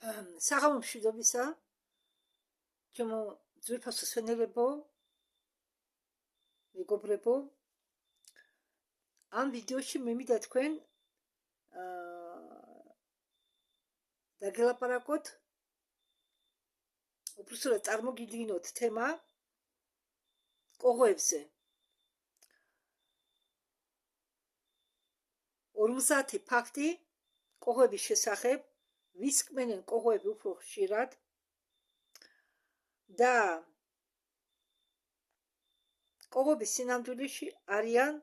საღამო მშვიდობისა, ჩემო ძვირფასო სვენელებო, მეგობრებო. ამ ვიდეოში მე მინდა თქვენ დაგელაპარაკოთ, უბრალოდ წარმოგიდგინოთ თემა კოღოებზე. 50 ფაქტი კოღოების შესახებ, ვის კმენენ კოღოები უფრო ხშირად და კოღოების სინამდვილეში არიან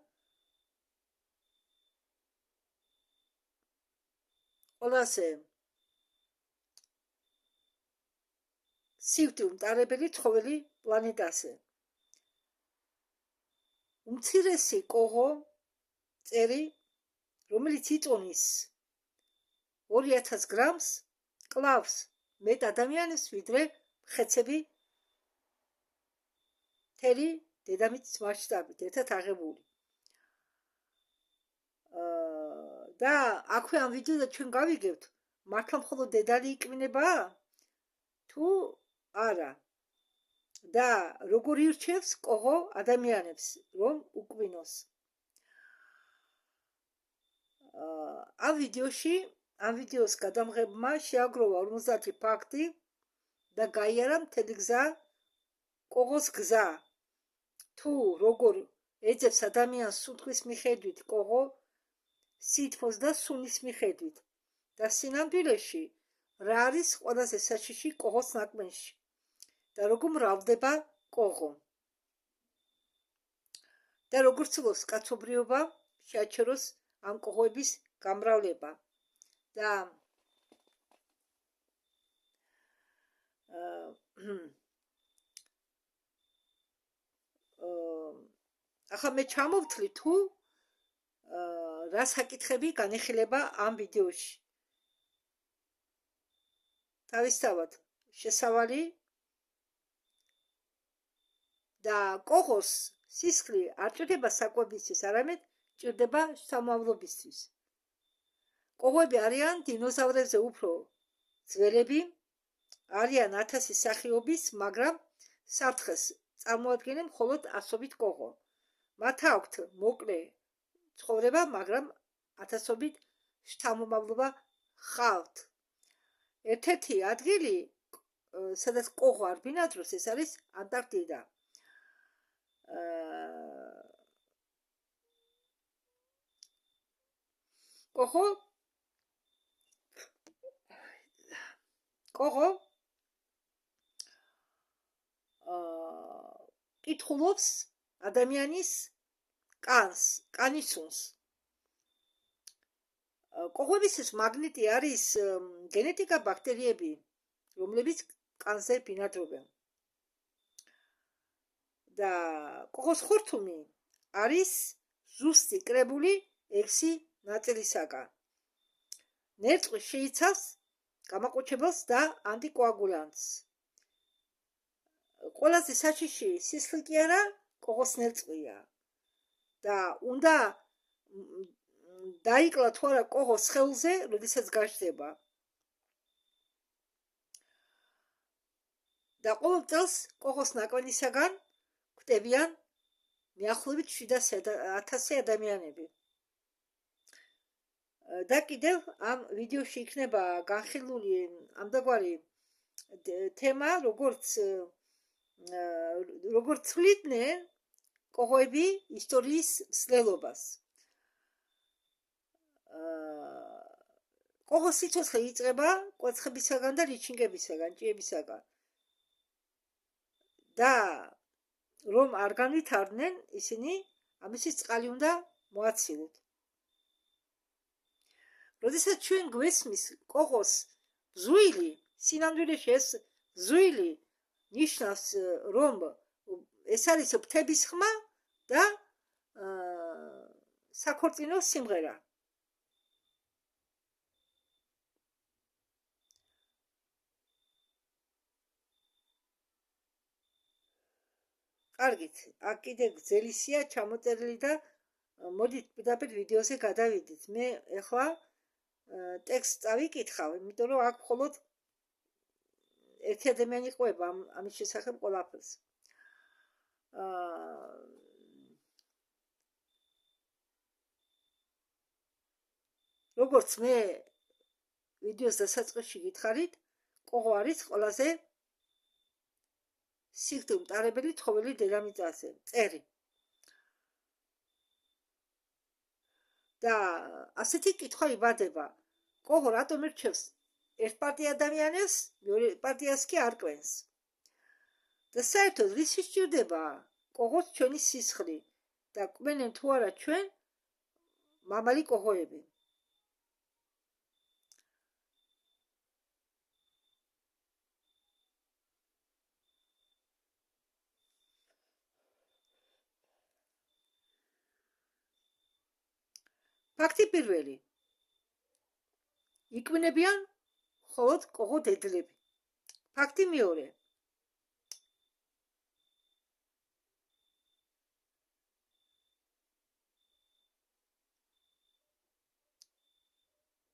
ყველაზე სიკვდილ მტარებელი ცხოველი პლანეტაზე. უმცირესი კოღო წერი, რომელიც იწონის 2000 გრამს, კლავს მეტ ადამიანებს, ვიდრე ხეცები მთელი დედამიწის მასშტაბით ერთად აღებული. და აქვე ამ ვიდეოზე ჩვენ გავიგებთ, მართლა მხოლოდ დედალი იკმინება თუ არა და როგორ ირჩევს კოღო ადამიანებს, რომ უკმინოს. ამ ვიდეოს გადამღებმა შეაგროვა 50 ფაქტი და გაიარა მთელი გზა, კოღოს გზა, თუ როგორ ეძებს ადამიანს სუნთქვის მიხედვით კოღო, სითბოს და სუნის მიხედვით და სინამდვილეში რა არის ყველაზე საშიში კოღოს ნაკმენში და როგორ მრავლდება კოღო და როგორ ცდილობს კაცობრიობა შეაჩეროს ამ კოღოების გამრავლება და ახლა მე ჩამოვთვლი თუ რა საკითხები განიხილება ამ ვიდეოში. თავისთავად შესავალი და კოღოს სისხლი არ ჭირდება საკვებისთვის, არამედ ჭირდება შთამომავლობისთვის. კოღოები არიან დინოზავრებზე უფრო ძველები, არიან 1000 სახეობის, მაგრამ საფრთხეს წარმოადგენენ მხოლოდ 100-ობით კოღო. მათ აქვთ მოკლე ცხოვრება, მაგრამ 1000-ობით შთამომავლობა ხავთ. ერთ-ერთი ადგილი, სადაც კოღო არ ბინადრობს, ეს არის ანტარქტიდა. კოღო კითხულობს ადამიანის კანის სუნს. კოღოებისთვის მაგნიტი არის გენეტიკა ბაქტერიები, რომლებიც კანზე ბინადრობენ. და კოღოს ხორთუმი არის ზუსტი კრებული 6 ნაწილისაგან. ნერწყვი შეიცავს გამაყუჩებელს და ანტიკოაგულანტს. ყველაზე საშიში სისხლი კი არა, კოღოს ნერწყვია. და უნდა დაიკლა თუ არა კოღოს სხეულზე, როდესაც გაჟდება. და ყოველ წელს კოღოს ნაკმენისაგან კვდებიან მიახლოებით 7000 ადამიანები. და კიდევ ამ ვიდეოში იქნება განხილული ამდაგვარი თემა, როგორც ცვლიდნენ კოღოები ისტორიის მსვლელობას. კოღოს სიცოცხლე იწყება კვერცხებისაგან და ლიჩინგებისაგან, ჭიებისაგან. და რომ არ განვითარდნენ, ისინი ამისთვის წყალი უნდა მოაცილოთ. როდესაც ჩვენ გვესმის კოღოს ზვილი, სინამდვილეში ეს ზვილი ნიშნავს, რომ ეს არის ფრთების ხმა და საქორწინო სიმღერა. კარგით, აქ კიდე გზელისია ჩამოწერილი და მოდით პირდაპირ ვიდეოზე გადავიდეთ. მე ახლა ტექსტს წავიკითხავ, იმიტომ რომ აქ მხოლოდ ერთი ადამიანი ყვება ამის შესახებ ყველაფერს. როგორც მე ვიდეოს დასაწყისში გითხარით, კოღო არის ყველაზე სიხდუმტარებელი ცხოველი დედამიწაზე, წერი. და ასეთი კითხვა იბადება, კოღო რატომ ერჩევს ერთ პარტია ადამიანებს, მეორე პარტიას კი არკვენს. და საერთოდ რის სჭირდება კოღოს ჩვენი სისხლი და კვენენ თუ არა ჩვენ მამალი კოღოები. ფაქტი პირველი. იკვინებიან მხოლოდ კოღო დედლები. ფაქტი მეორე.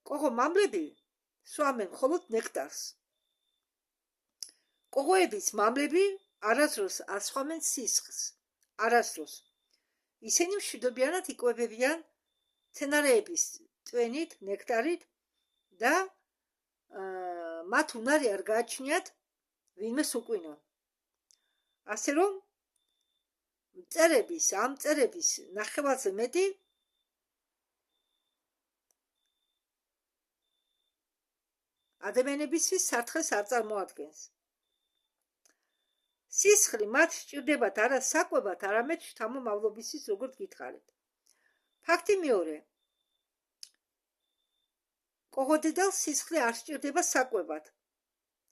კოღო მამლები სვამენ მხოლოდ ნექტარს. კოღოების მამლები არასდროს არ სვამენ სისხლს. არასდროს. ისინი მშვიდობიანად იკვებებიან მცენარეების წვენით, ნექტარით და მათ უნარი არ გააჩნიათ ვინმეს უკვინონ. ასე რომ ამ მწერების ნახევარზე მეტი ადამიანებისთვის საფრთხეს არ წარმოადგენს. სისხლი მათ სჭირდებათ არა საკვებად, არამედ შთამომავლობისთვის, როგორც გითხარით. ფაქტი მეორე. კოღო დედალს სისხლი არ სჭირდება საკვებად,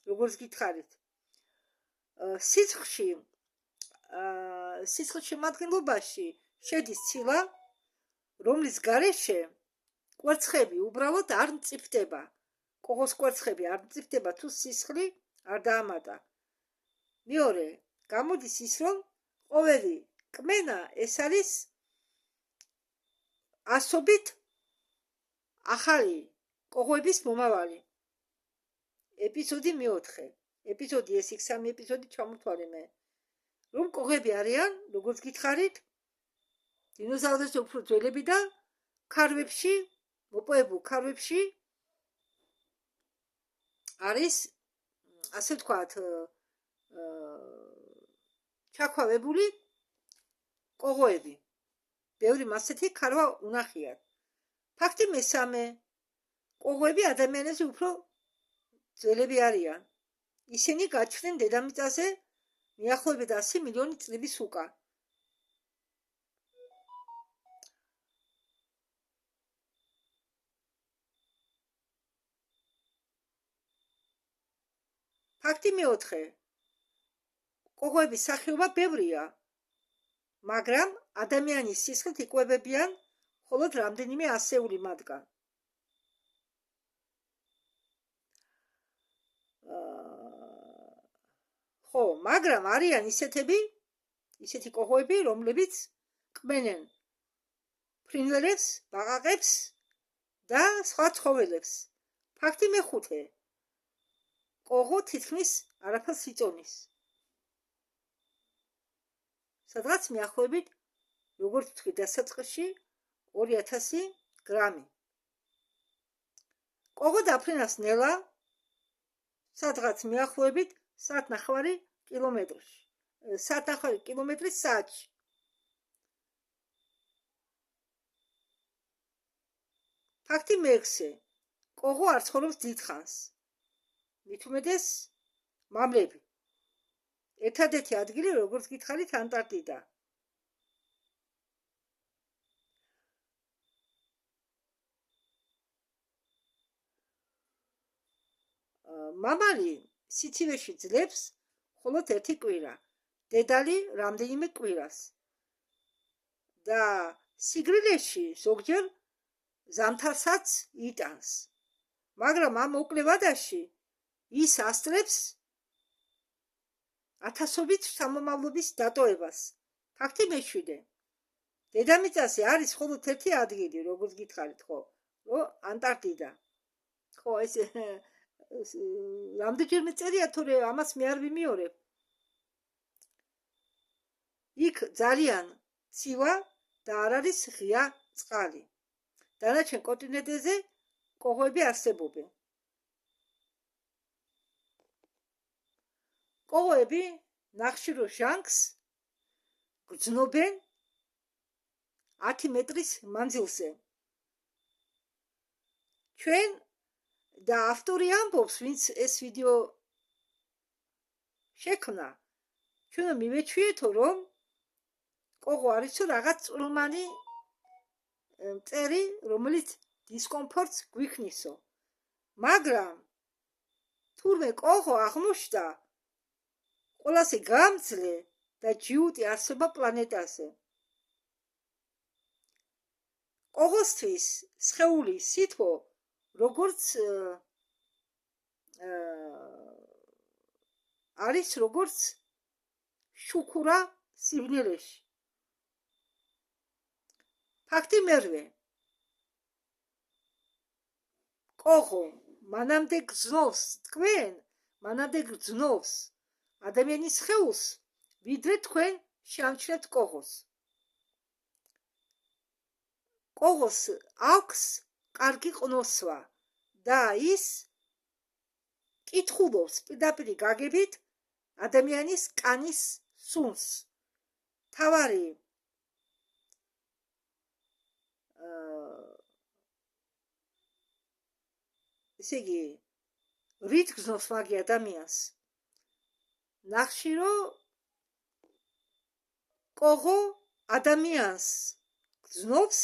როგორც გითხარით. სისხლის შემადგენლობაში შედის ცილა, რომლის გარეშე კვერცხები უბრალოდ არ მწიფდება. კოღოს კვერცხები არ მწიფდება თუ სისხლი არ დაამატა. მეორე, გამოდის ის, რომ ყოველი კმენა ეს არის ასობით ახალი კოღოების მომავალი. ეპიზოდი მეოთხე. ეპიზოდი ეს იქ სამი ეპიზოდი ჩამოთვალე მე. რომ კოღები არიან, როგორც გითხარით, დინოზავრებზე უფრო ძველები და ქარვებში, მოპოებულ ქარვებში არის, ასე ვთქვათ, ჩაქვავებული კოღოები. ბევრი მასეთი ქარვა უნახიათ. ფაქტი მესამე. კოღოები ადამიანებზე უფრო ძველები არიან. ისინი გაჩნდნენ დედამიწაზე მიახლოებით 100 მილიონი წლების უკან. ფაქტი მეოთხე. კოღოების სახეობა ბევრია, მაგრამ ადამიანის სისხლით იკვებებიან მხოლოდ რამდენიმე ასეული მათგან. ხო, მაგრამ არიან ისეთი კოღოები, რომლებიც კვენენ ფრინველებს, ბაყაყებს და სხვა ცხოველებს. ფაქტი მეხუთე. კოღო თითქმის არაფერს იწონის. სადღაც მიახლოებით, როგორც ვთქვი დასაწყისში, 2000 გრამი. კოღო დაფრინავს ნელა სადღაც მიახლოებით 1.5 კილომეტრში. 1.5 კილომეტრი საათში. ფაქტი მეექვსე. კოღო არ ცხოვრობს დიდხანს. მით უმეტეს მამლები. ერთადერთი ადგილი, როგორც გითხარით, ანტარქტიდა. მამალი სიცივეში ძლებს მხოლოდ ერთი კვირა, დედალი რამდენიმე კვირას. და სიგრილეში ზოგჯერ ზამთარსაც იტანს. მაგრამ ამ მოკლე ვადაში ის ასწრებს ათასობით სამომავლობის დატოვებას. ფაქტი მეშვიდე. დედამიწაზე არის მხოლოდ ერთი ადგილი, როგორც გითხარით, ხო, ანტარქტიდა. ხო, ეს რამდენჯერმე წერია, თორე ამას მე არ ვიმეორებ. იქ ძალიან ცივა და არ არის ღია წყალი. დანარჩენ კონტინენტებზე კოღოები არსებობენ. კოღოები ნახშირო ჟანგს გრძნობენ 10 მეტრის მანძილზე. ჩვენ და ავტორი ამბობს, ვინც ეს ვიდეო შექმნა, ჩვენ მივეჩვიეთო, რომ კოღო არისო რაღაც წვრილმანი მტერი, რომელიც დისკომფორტს გვიქმნისო. მაგრამ თურმე კოღო აღმოჩნდა ყველაზე გამძლე და ჯიუტი არსება პლანეტაზე. კოღოსთვის სხეულის სითბო როგორც არის როგორც შუქურა სიბნელეში. ფაქტი მერვე. კოღო მანამდე გრძნობს თქვენ, მანამდე გრძნობს ადამიანის სხეულს, ვიდრე თქვენ შეამჩნევთ კოღოს. კოღოს აქვს კარგი ყნოსვა და ის კითხულობს პირდაპირ გაგებით ადამიანის კანის სუნს. თავარი ესე იგი რით გრძნობს მაგი ადამიანს? ნახშირო კოღო ადამიანს გრძნობს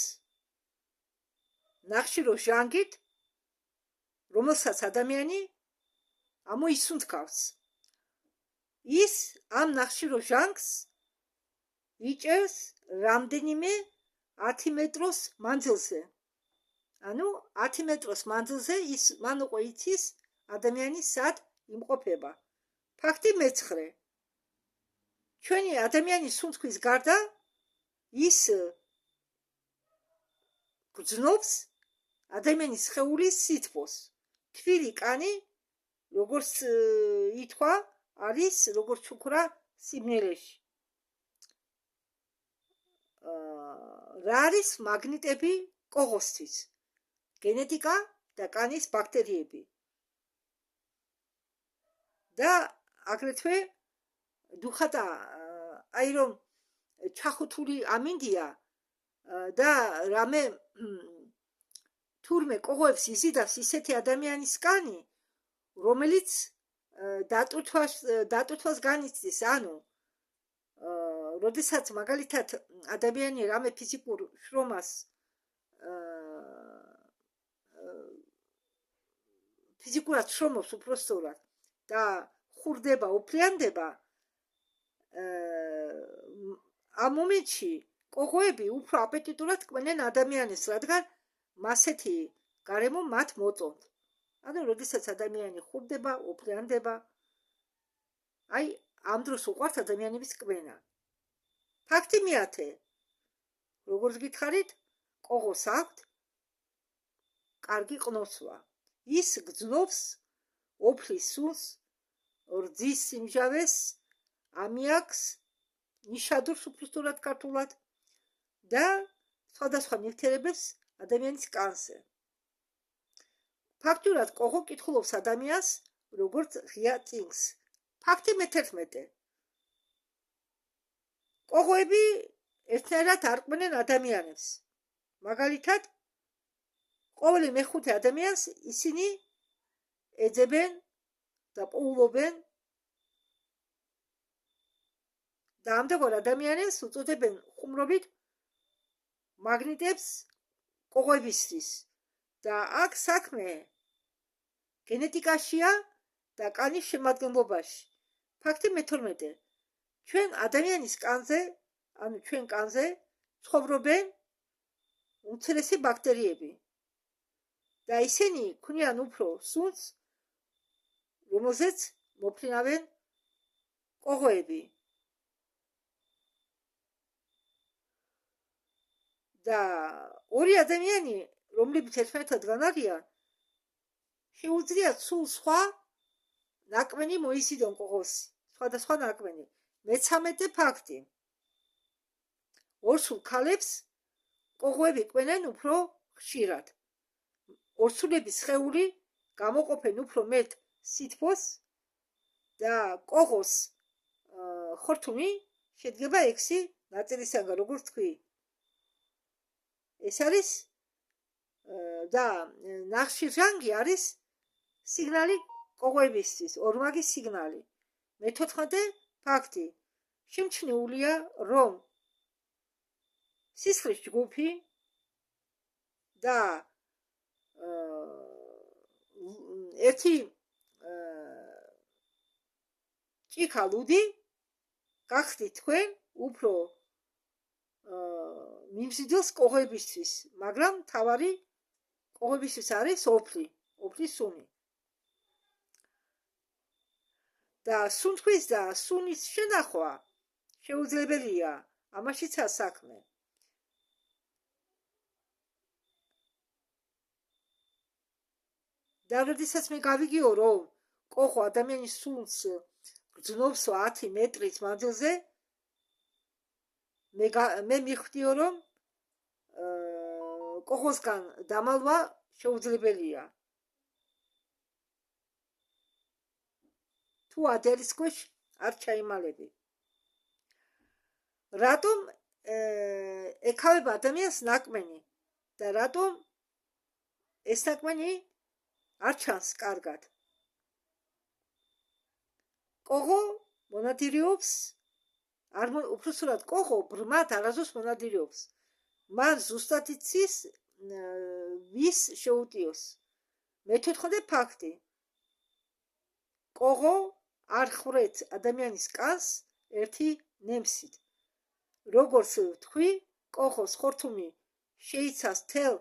ნახშირო ჟანგით, რომელსაც ადამიანი ამოისუნთქავს. ის ამ ნახშირო ჟანგს იჭერს რამდენიმე 10 მეტროს მანძილზე. ანუ 10 მეტროს მანძილზე ის მან უკვე იცის ადამიანი სად იმყოფება. ფაქტი მეცხრე. ჩვენი ადამიანის სუნთქვის გარდა ის გრძნობს ადამიანის სხეულის სითბოს. თბილი კანი, როგორც ითქვა, არის როგორც შუქურა სიბნელეში. რა არის მაგნიტები კოღოსთვის? გენეტიკა და კანის ბაქტერიები. და აგრეთვე დუხატა აი რომ ჩახუთული ამინდია და რამე თურმე კოღოებს იზიდავს ისეთი ადამიანის კანი, რომელიც დატვირთვას განიცდის. ანუ როდესაც მაგალითად ადამიანი რამე ფიზიკურ შრომას ფიზიკურად შრომობს უпростоრად და ხურდება, უფლიანდება, ამ მომენტში კოღოები უფრო აპეტიტურად კვენენ ადამიანს, რადგან მასეთი გარემო მათ მოწონთ. ანუ როდესაც ადამიანი ხურდება, უფლიანდება, აი ამ დროს უყვართ ადამიანების კვენა. ფაქტი მეათე. როგორც გითხარით, კოღოს აქვთ კარგი ყნოსვა. ის გრძნობს ოფლის სუნს, რძის სიმჟავეს, ამიაკს, ნიშადურს უბრალოდ ქართულად და სხვადასხვა ნივთიერებებს ადამიანის კანზე. ფაქტურად კოღო კითხულობს ადამიანს როგორც ღია წინგს. ფაქტი მე-11. კოღოები ერთნაირად არ ყვნენ ადამიანებს. მაგალითად, ყოველი მეხუთე ადამიანს ისინი ეძებენ და პოულობენ და ამდენად ადამიანებს უწოდებენ ხუმრობით მაგნიტებს კოღოებისთვის. და აქ საქმე გენეტიკაშია და კანის შემადგენლობაში. ფაქტი მე-12. ჩვენ ადამიანის კანზე, ანუ ჩვენ კანზე ცხოვრობენ უმცირესი ბაქტერიები. და ისინი ქმნიან უფრო სუნს, რომელზეც მოფრინავენ კოღოები. და ორი ადამიანი, რომლებიც ერთმანეთთან არიან, შეუძლიათ სულ სხვა ნაკმენი მოიზიდონ კოღოსი, სხვადასხვა ნაკმენი. მე-13 ფაქტი. ორსულ ქალებს კოღოები კვენენ უფრო ხშირად. ორსულების სხეული გამოყოფენ უფრო მეტ სითბოს და კოღოს ხორთუმი შედგება 6 ნაწილისაგან, როგორც თქვი. ეს არის და ნახშირჟანგი არის სიგნალი კოღოებისთვის, ორმაგი სიგნალი. მე-14 ფაქტი. შემჩნეულია, რომ სისხლის ჯგუფი და ერთი ჭიქა ლუდი გახდით თქვენ უფრო მიმზიდველს კოღოებისთვის, მაგრამ თავარი კოღოებისთვის არის ოფლის სუნი. და სუნთქვის და სუნის შენახვა შეუძლებელია, ამაშიც საქმე. და როდესაც მე გავიგიო, რომ კოღო ადამიანის სუნს გრძნობს 10 მეტრის მანძილზე, მე მივხვდიო, რომ კოღოსგან დამალვა შეუძლებელია. თუ ადერის ქვეშ არ ჩაიმალები. რატომ ეკავება ადამიანს ნაკმენი და რატომ ეს ნაკმენი არ ჩანს კარგად? კოღო მონადირეობს, უпроსტად კოღო ბრმად არასდროს მონადირეობს. მან ზუსტად იცის ვის შეუტიოს. მე-14 ფაქტი. კოღო არ ხრეთ ადამიანის კანს ერთი ნემსით. როგორც თქვი, კოღოს ხორთუმი შეიცავს თელ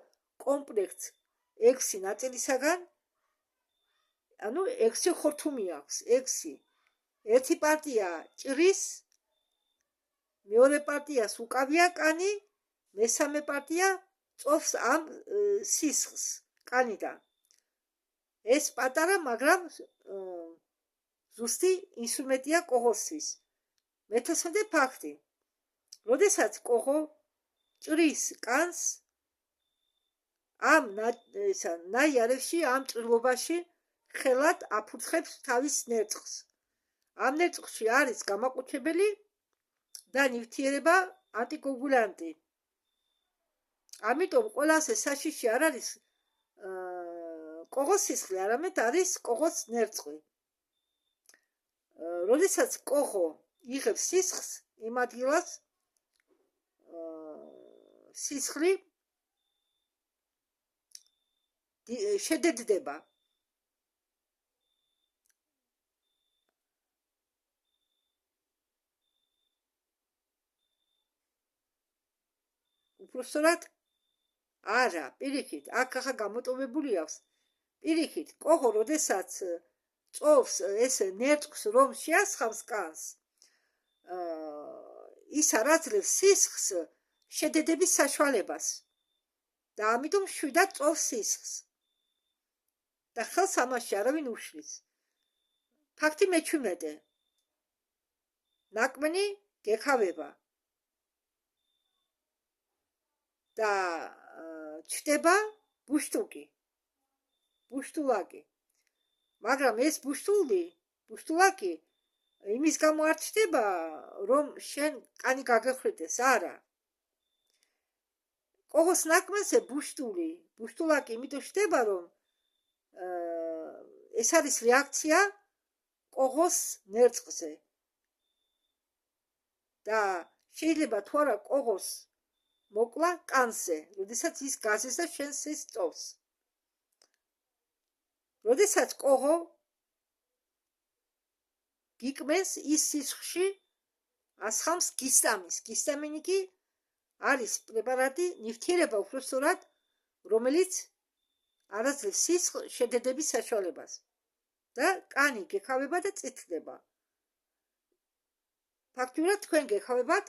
კომპლექტს 6 ნაწილისაგან, ანუ 6 ხორთუმი აქვს, 6. ერთი პარტია ჭრის, მეორე პარტიას უკავია კანი, მესამე პარტია წოვს ამ სისხლს კანიდან. ეს პატარა, მაგრამ ზუსტი ინსტრუმენტია კოღოსთვის. მე-14 ფაქტი. როდესაც კოღო ჭრის კანს, ამ ნაიარევში, ამ ჭრილობაში ხელად აფურთხებს თავის ნერწყვს. ამ ნერწყვში არის გამაყუჩებელი და ნივთიერება ანტიკოაგულანტი. ამიტომ ყველაზე საშიში არ არის კოღოს სისხლი, არამედ არის კოღოს ნერწყვი. როდესაც კოღო იღებს სისხლს, იმ ადგილას სისხლი შედედდება. უпроსტად არა, პირიქით, აქ ახლა გამოტოვებული აქვს. პირიქით, კოღო როდესაც წოვს ეს ნერწყვს, რომ შეასხავს კანს, ის არ აძლევს სისხლს შედედების საშუალებას და ამიტომ შვიდად წოვს სისხლს და ხელს ამაში არავინ უშლის. ფაქტი მე-17. ნაკმენი გექავება და ჩდება ბუშტულაკი. მაგრამ ეს ბუშტულაკი იმის გამო არ ჩდება, რომ შენ კანი გაგეხრიტეს, არა. კოღოს ნაკმენზე ბუშტულაკი იმიტომ ჩდება, რომ ეს არის რეაქცია კოღოს ნერწყვზე და შეიძლება თუ არა კოღოს მოკლა კანზე, როდესაც ის გაზეს და შენს ის წოვს. როდესაც კოღო გიკმენს, ის სისხლში ასხამს გისტამინს. გისტამინი კი არის პრეპარატი, ნივთიერება უпроსტად, რომელიც არ აძლევს სისხლს შედედების საშუალებას და კანი გექავება და წითლდება. ფაქტურად თქვენ გექავებათ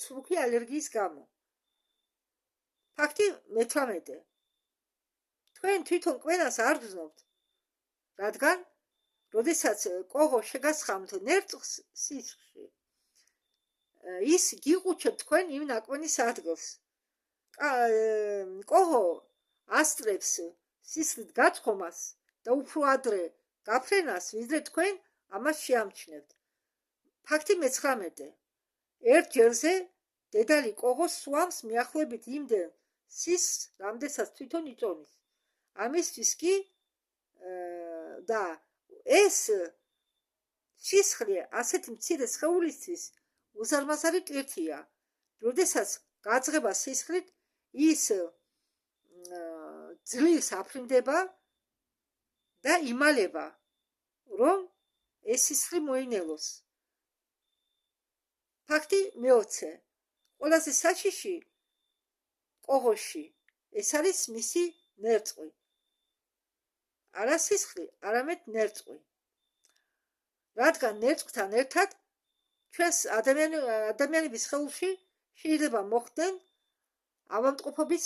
სრუქი ალერგიის გამო. ფაქტი მე-18. თქვენ თვითონ კვენას არ გრძნობთ, რადგან როდესაც კოღო შეგასხამთ ნერწყვს სისხლში, ის გიყუჩებთ თქვენ იმ ნაკვენის ადგილს. კოღო ასწრებს სისხლით გაწყომას და უფრო ადრე გაფრენას, ვიდრე თქვენ ამას შეამჩნევთ. ფაქტი მე-19. ერთ ჯერზე დედალი კოღოს სვამს მიახლოებით იმდენ სისხლს, რამდენსაც თვითონ იწონის. ამისთვის კი და ეს სისხლი ასეთი მცირე სხეულისთვის უზარმაზარი კირთია. როდესაც გაძღება სისხლით, ის ძლივს აფრინდება და იმალება, რომ ეს სისხლი მოინელოს. ფაქტი მე-20. ყველაზე საშიში კოღოში ეს არის მისი ნერწყვი. არა სისხლი, არამედ ნერწყვი. რადგან ნერწყვთან ერთად ჩვენს ადამიანების სხეულში შეიძლება მოხდნენ ავადმყოფობის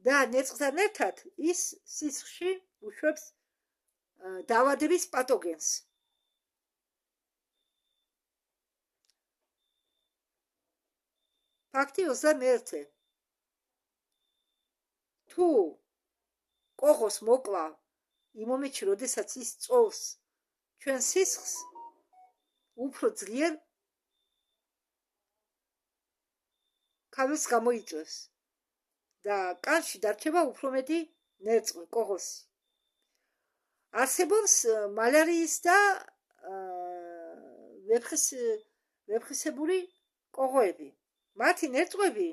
და ნერწყვთან ერთად ის სისხლში უშვებს დაავადების პათოგენს. ფაქტი 21. თუ კოღოს მოკლა იმ მომენტში, როდესაც ის წოვს ჩვენ სისხლს, უფრო ძლიერ ქავილს გამოიწვევს და კანში დარჩება უფრო მეტი ნერწყვი კოღოსი. არსებობს მალარიის და ვეფხისებური კოღოები. მათი ნერწყვები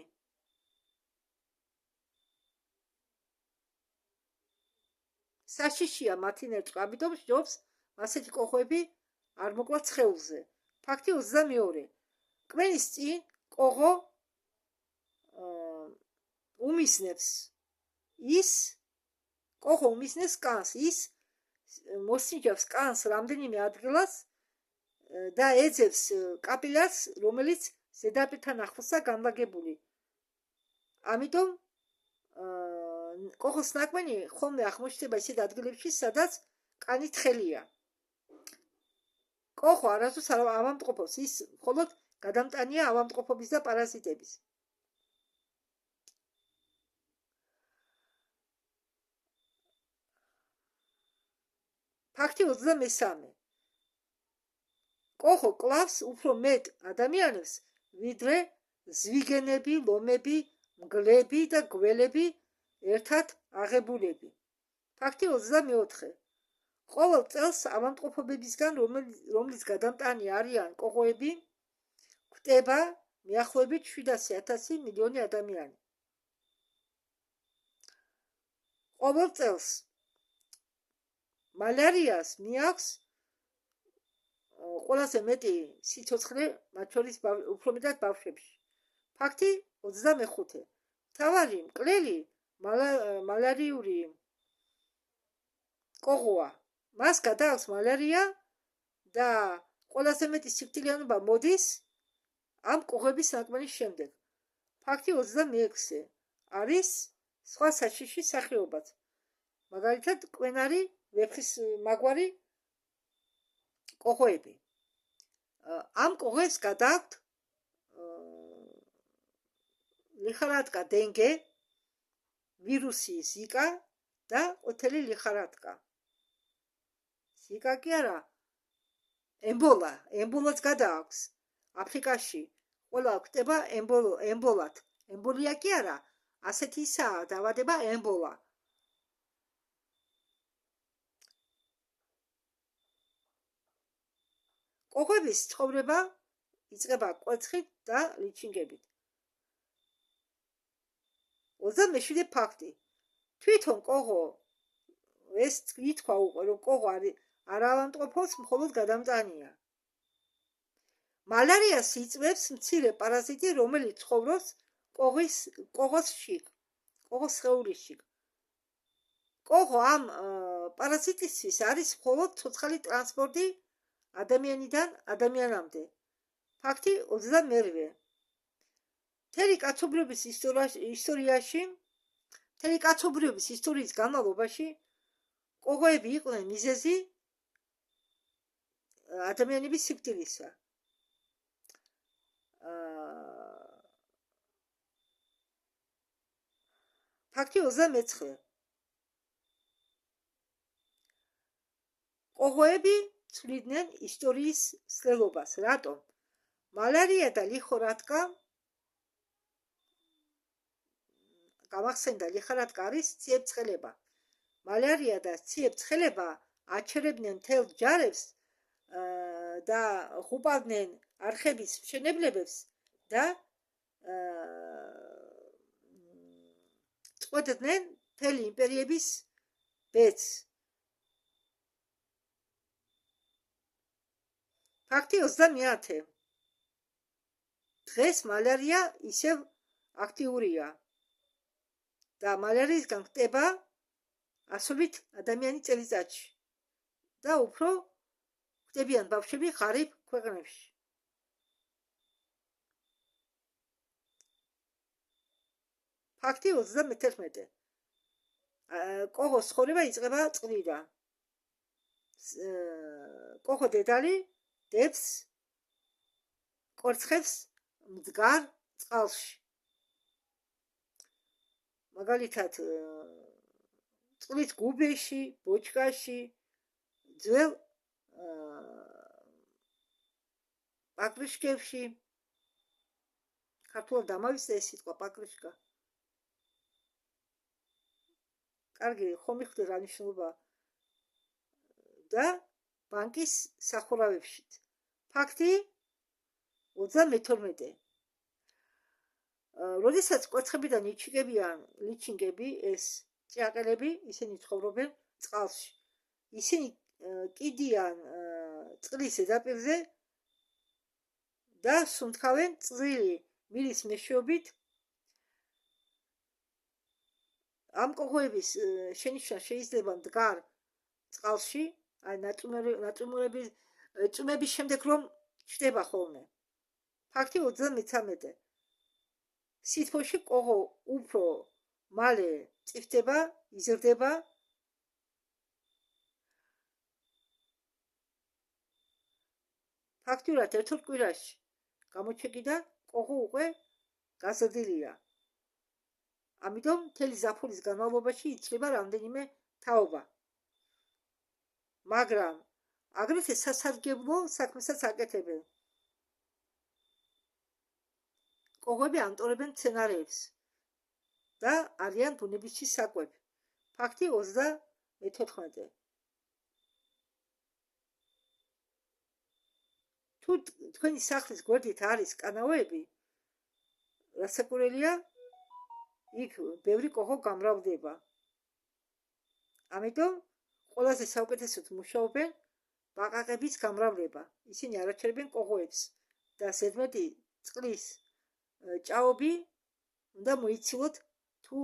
საშიშია, მათი ნერწყვი, ამიტომ ჯობს ასეთი კოღოები არ მოკლათ სხეულზე. ფაქტი 22. კვენის წინ კოღო უმისნებს კანს, ის მოსინჯავს კანს რამდენიმე ადგილას და ეძებს კაპილარს, რომელიც ზედაპირთან ახლოსაა განლაგებული. ამიტომ კოღოს ნაკვენი ხოლმე აღმოჩნდება ისეთ ადგილებში, სადაც კანი თხელია. კოღო არასდროს არ ავადმყოფობს, ის მხოლოდ გადამტანია ავადმყოფობის და პარაზიტების. ფაქტი 23. კოღო კლავს უფრო მეტ ადამიანებს, ვიდრე ზვიგენები, ლომები, მგლები და გველები ერთად აღებულები. ფაქტი 24. ყოველ წელს ავადმყოფობებისგან, რომლის გადამტანი არიან კოღოები, გვხვდება მიახლოებით 700,000 მილიონი ადამიანი. ყოველ წელს მალარიას მიაქვს ყველაზე მეტი სიცოცხლე, მათ შორის უფრო მეტად ბავშვებში. ფაქტი 25. მთავარი მკვლელი მალარიული კოღოა. მას გადააქვს მალარია და ყველაზე მეტი სიკვდილიანობა მოდის ამ კოღების ნაკვენის შემდეგ. ფაქტი 26. არის სხვა საშიში სახეობაც. მაგალითად, კვენარი, ვეფხის მაგვარი კოღოები. ამ კოღებს გადააქვთ ლიხარატკა დინგე, ვირუსი ზიკა და ყვითელი ლიხარატკა. ზიკა კი არა, ემბოლაც გადააქვს. აფრიკაში ყველა გვხვდება ემბოლად. ემბოლია კი არა, ასეთი ისაა დაავადება ემბოლა. კოღების ცხოვრება იწყება კვერცხით და ლიჩინგებით. 27. ფაქტი. თვითონ კოღო ეს ითქვა უკვე, რომ კოღო არ ავადმყოფობს, მხოლოდ გადამტანია. მალარიას იწვევს მცირე პარაზიტი, რომელიც ცხოვრობს კოღოს სხეულში. კოღო ამ პარაზიტისთვის არის მხოლოდ ცოცხალი ტრანსპორტი ადამიანიდან ადამიანამდე. ფაქტი 22. მთელი კაცობრიობის ისტორიაში, მთელი კაცობრიობის ისტორიის განმავლობაში კოღოები იყვნენ მიზეზი ადამიანების სიკვდილისა. ფაქტი 29. კოღოები ცვლიდნენ ისტორიის სლელობას. რატომ? მალარია და ლიხორატკა გამახსენდა, ლიხორატკა არის ციებ-ცხელება. მალარია და ციებ-ცხელება აჩერებდნენ მთელ ჯარებს და ხუპავდნენ არხების მშენებლებებს და წყვეტდნენ მთელი იმპერიების ბედს. ფაქტი 29. დღეს მალარია ისევ აქტიურია და მალარიისგან ხდება ასობით ადამიანი წელიწადში და უფრო ხდებიან ბავშვები ღარიბ ქვეყნებში. ფაქტი 31. კოღოს ცხოვრება იწყება წყლიდან. კოღო დედალი დებს კორცხებს მდგარ წყალში. მაგალითად წყლის გუბეში, ბოჩკაში, ძველ პაკრიშკებში. ქართულად ამავისა ეს სიტყვა პაკრიშკა. კარგი, ხომ მიხდე რა ნიშნულობა და ბანკის სახურავებშიც. ფაქტი 32. როდესაც კვერცხებიდან იჩიგებიან ლიჩინგები, ეს ჭიაყელები, ისინი ცხოვრობენ წყალში. ისინი კიდიან წყლის ზედაპირზე და სუნთქავენ წვრილი მილის მეშვეობით. ამ კოღოების შენიშვნა შეიძლება მდგარ წყალში, აი ნაწუმების შემდეგ რომ ჩდება ხოლმე. ფაქტი 33. სითბოში კოღო უფრო მალე წიფდება, იზრდება. ფაქტურად ერთ-ორ კვირაში გამოჩეკიდან კოღო უკვე გაზრდილია. ამიტომ მთელი ზაფხულის განმავლობაში იცვლება რამდენიმე თაობა. მაგრამ აგრეთვე სასარგებლო საქმესაც აკეთებენ. კოღოები ამტვრევენ მცენარეებს და არიან ბუნებისში საკვები. ფაქტი 34. თუ თქვენი სახლის გვერდით არის კანაოები, რასაკვირველია, იქ ბევრი კოღო გამრავლდება. ამიტომ ყველაზე საუკეთესოდ მუშაობენ ბაყაყების გამრავლება. ისინი არ აჩერებენ კოღოებს და ზედმეტი წყლის ჭაობი უნდა მოიცილოთ თუ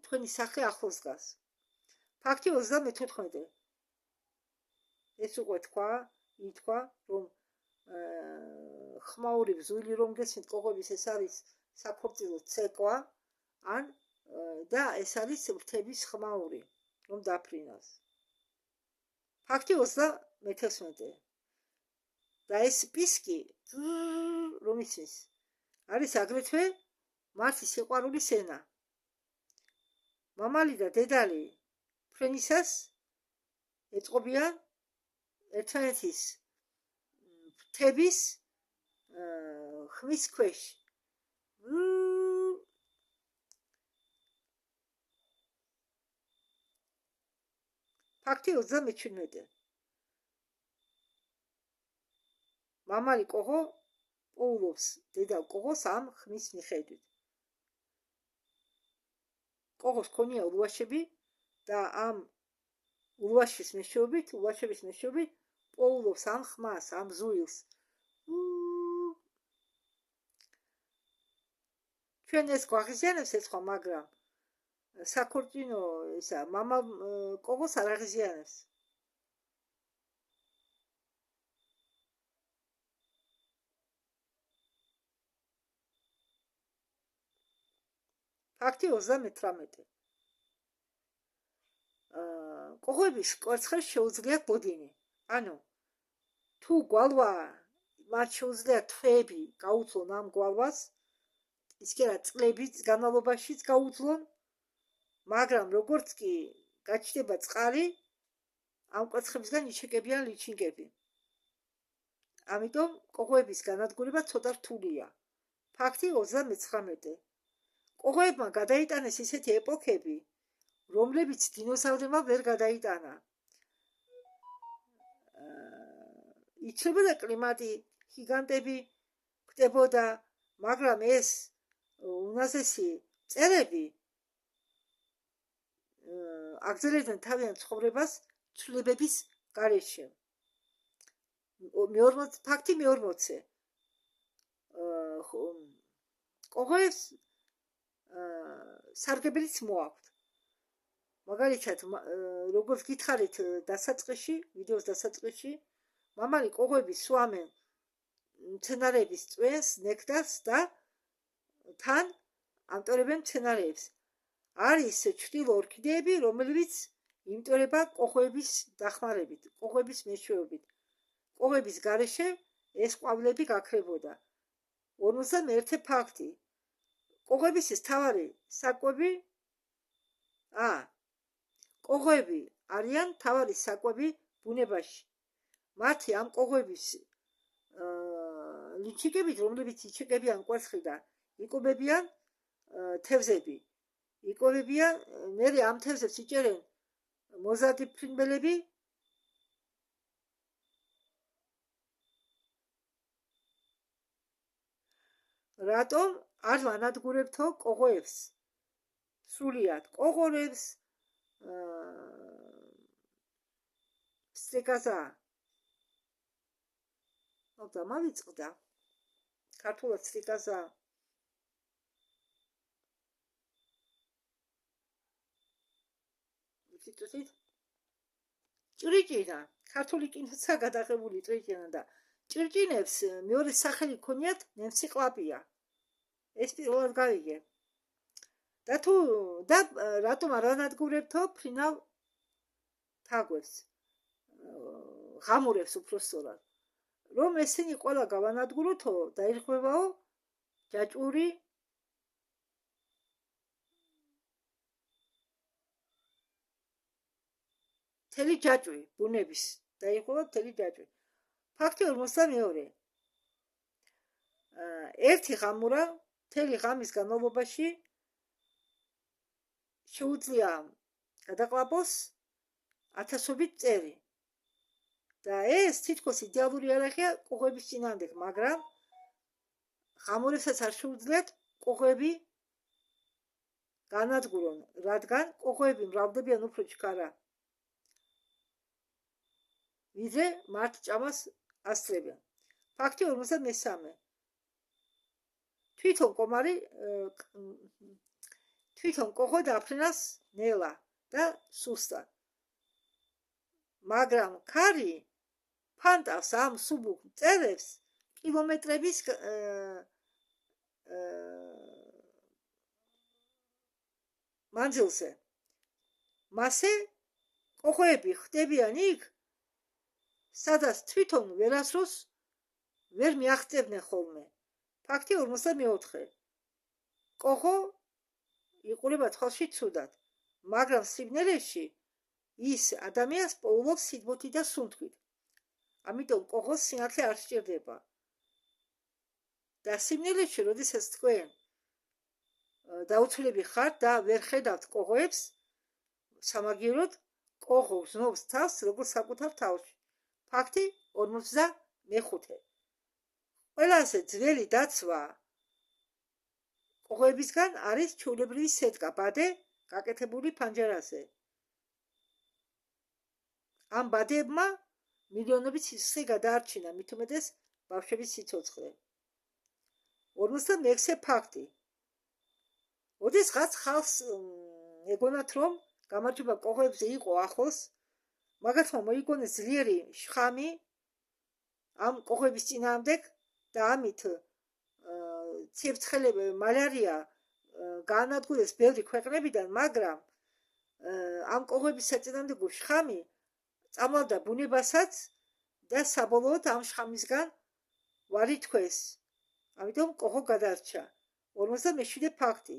თქვენი სახლი ახლოს დგას. ფაქტი 34. ეს უკვე ითქვა, რომ ხმაური ბზული რომ გესმით კოღოების, ეს არის საქორწილო ცეკვა ან და ეს არის ვრთების ხმაური, რომ დაფრინოს. ფაქტი 31. და ეს პისკი რომ ისმის, არის აგრეთვე მართის სიყვარულის ენა. მამალი და დედალი ფრენისას ეწყობიან ერთმანეთის ვრთების ხმის ქვეშ. ფაქტი 37. მამალი კოღო პოულობს დედალ კოღოს ამ ხმის მიხედვით. კოღოს ქონია ულვაშები და ამ ულვაშების მეშვეობით პოულობს ამ ხმას, ამ ზუილს. ჩვენ ეს გვაღიზიანებს ეს ხმა, მაგრამ საქორწინო ისა მამა კოღოს არ აღიზიანებს. ფაქტი 38. კოღოების კვერცხებს შეუძლია ბოდინი. ანუ თუ გვალვა მათ შეუძლია თვეები გაუძლონ ამ გვალვას, ისე რა წლების განმავლობაშიც გაუძლონ, მაგრამ როგორც კი გაჩნდება წყალი, ამ კვერცხებისგან იჩეკებიან ლიჩინკები. ამიტომ კოღოების განადგურება ცოტა რთულია. ფაქტი 39. კოღოებმა გადაიტანეს ისეთი ეპოქები, რომლებიც დინოზავრებმა ვერ გადაიტანა. იცვლებოდა კლიმატი, გიგანტები გვდებოდა, მაგრამ ეს უნაზესი მწერები აგრძელებდნენ თავიანთ ცხოვრებას ცვლილებების გარეშე. ფაქტი 40. კოღოებს სარგებელიც მოაქვთ. მაგალითად, როგორც გითხარით დასაწყისში, ვიდეოს დასაწყისში, მამალი კოღოები სვამენ მცენარეების წვენს, ნექტარს და თან ამტვრევენ მცენარეებს. არის ჩრდილო ორქიდეები, რომლებიც იმტვრება კოღოების დახმარებით, კოღოების მეშვეობით. კოღოების გარეშე ეს ყვავილები გაქრებოდა. 51. ფაქტი. კოღოების მთავარი საკვები კოღოები არიან მთავარი საკვები ბუნებაში. მათი ამ კოღოების ლიჩიკებით, რომლებიც იჩეკებიან კვერცხიდან, იკვებებიან თევზები. იკვებებიან, მერე ამ თევზებს იჭერენ მოზარდი ფრინველები. რატომ არ ვანადგურებთო კოღოებს? სრულიად კოღოებს სტრიკაზა. და მავიწყდა. ქართულად სტრიკაზა. ვიტყვით? ჭრიჭინა. ქართული კინოცა გადაღებული ჭრიჭინა და ჭრიჭინებს მეორე სახელი ქონიათ ნემსიკლაპია. ეს პირველად გავიგე. და რატომ არ ანადგურებთო ფრინავ თაგვებს? ღამურებს უпростоრად. რომ ესენი ყველა გავანადგუროთო, დაირღვევაო ჯაჭვური თელი ჯაჭვი ბუნების დაირღვევა თელი ჯაჭვი. ფაქტი 42. ერთი ღამურა თელი ღამის განმავლობაში შეუძლია გადაყლაპოს ათასობით წერი. და ეს თითქოს იდეალური არახია კოღოების წინააღმდეგ, მაგრამ ღამურებსაც არ შეუძლიათ კოღოები განადგურონ, რადგან კოღოები მრავლდებიან უფრო ჩქარა, ვიდრე მართ ჭამას ასწრებენ. ფაქტი 53. თვითონ კოღო დაფრინავს ნელა და სუსტად. მაგრამ ქარი ფანტავს ამ სუბუქ მწერებს კილომეტრების მანძილზე. მასე კოღოები ხდებიან იქ, სადაც თვითონ ვერასდროს ვერ მიაღწევდნენ ხოლმე. ფაქტი 54. კოღო იყურება თვალში ცუდად, მაგრამ სიბნელეში ის ადამიანს პოულობს სიძმოთით და სუნთქვით. ამიტომ კოღოს სინათლე არ სჭირდება. და სიბნელეში, როდესაც თქვენ დაუცვლები ხართ და ვერ ხედავთ კოღოებს, სამაგიეროდ კოღო გზნობს თავს, როგორც საკუთარ თავში. ფაქტი 55. ყველაზე ძველი დაცვა კოღოებისგან არის ჩვეულებრივი სეტკა ბადე გაკეთებული ფანჯარაზე. ამ ბადეებმა მილიონობით სიცოცხლე გადაარჩინა, მით უმეტეს ბავშვების სიცოცხლე. 56. ფაქტი. ოდესღაც ხალხს ეგონათ, რომ გამარჯვება კოღოებზე იყო ახლოს, მაგათმა მოიგონეს ძლიერი შხამი ამ კოღოების წინააღმდეგ და ამით ცეცხლები მალარია გაანადგურეს ბევრი ქვეყნებიდან, მაგრამ ამ კოღოების საწინააღმდეგო შხამი წამალდა ბუნებასაც და საბოლოოდ ამ შხამისგან ვარი თქვეს. ამიტომ კოღო გადარჩა. 57 ფაქტი.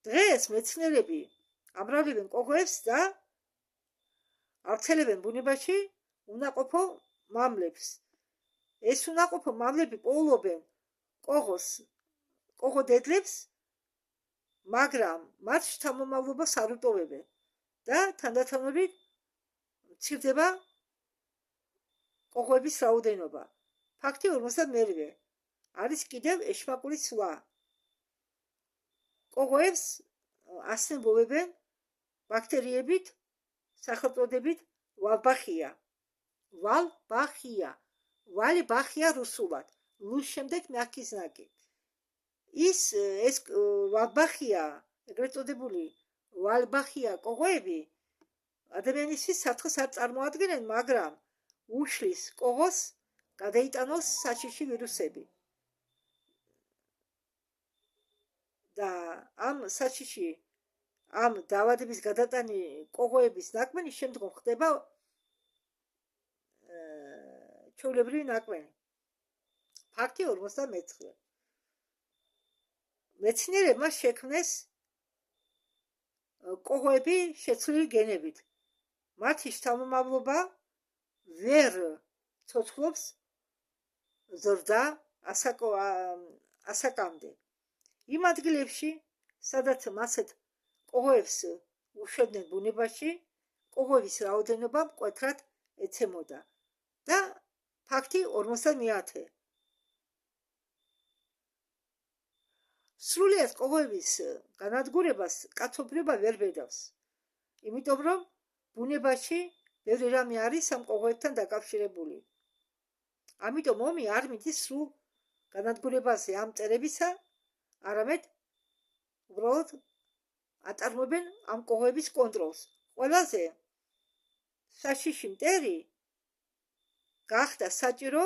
დღეს მეცნიერები ამრავლებენ კოღოებს და ავრცელებენ ბუნებაში უნაყოფო მამლებს. ეს უნაყოფო მამლები პოულობენ კოღო დედლებს, მაგრამ მათ შთამომავლობას არ უტოვებენ და თანდათანობით მცირდება კოღოების რაოდენობა. ფაქტი 52. არის კიდევ ეშმაკური ცვლა. კოღოებს ასნებობენ ბაქტერიებით, სახელწოდებით ვალბახია. ვალი ბახია რუსულად. ლუს შემდეგ მягкий знаки. ეს ვალბახია, ეგრეთ წოდებული ვალბახია კოღოები ადამიანისთვის საფრთხეს არ წარმოადგენენ, მაგრამ უშლის კოღოს გადაიტანოს საშიში ვირუსები. და ამ საშიში ამ დაავადების გადატანი კოღოების ნაკმენი შემდგომ ხდება ჩვეულებრივი ნაკმენი. ფაქტი 59. მეცნიერებმა შექმნეს კოღოები შეცვლილი გენებით. მათი შთამომავლობა ვერ ცოცხლობს ზრდა ასაკამდე. იმ ადგილებში, სადაც მასეთ კოღოებს უშვებდნენ ბუნებაში, კოღოების რაოდენობა მკვეთრად ეცემოდა და ფაქტი 50. სრულიად კოღოების განადგურებას კაცობრიობა ვერ ბედავს, იმიტომ რომ ბუნებაში ბევრი რამე არის ამ კოღოებთან დაკავშირებული. ამიტომ ომი არ მიდის სრულ განადგურებაზე ამ მწერებისა, არამედ უბრალოდ აწარმოებენ ამ კოღოების კონტროლს. ყველაზე საშიში მტერი გახდა საჭირო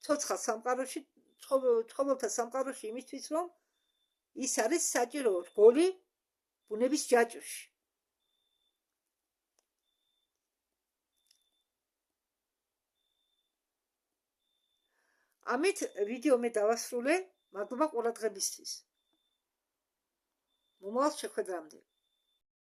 ცხოველთა სამყაროში იმისთვის, რომ ის არის საჭირო რგოლი ბუნების ჯაჭვში. ამით ვიდეო მე დავასრულე. მადლობა ყურადღებისთვის. მომავალ შეხვედრამდე.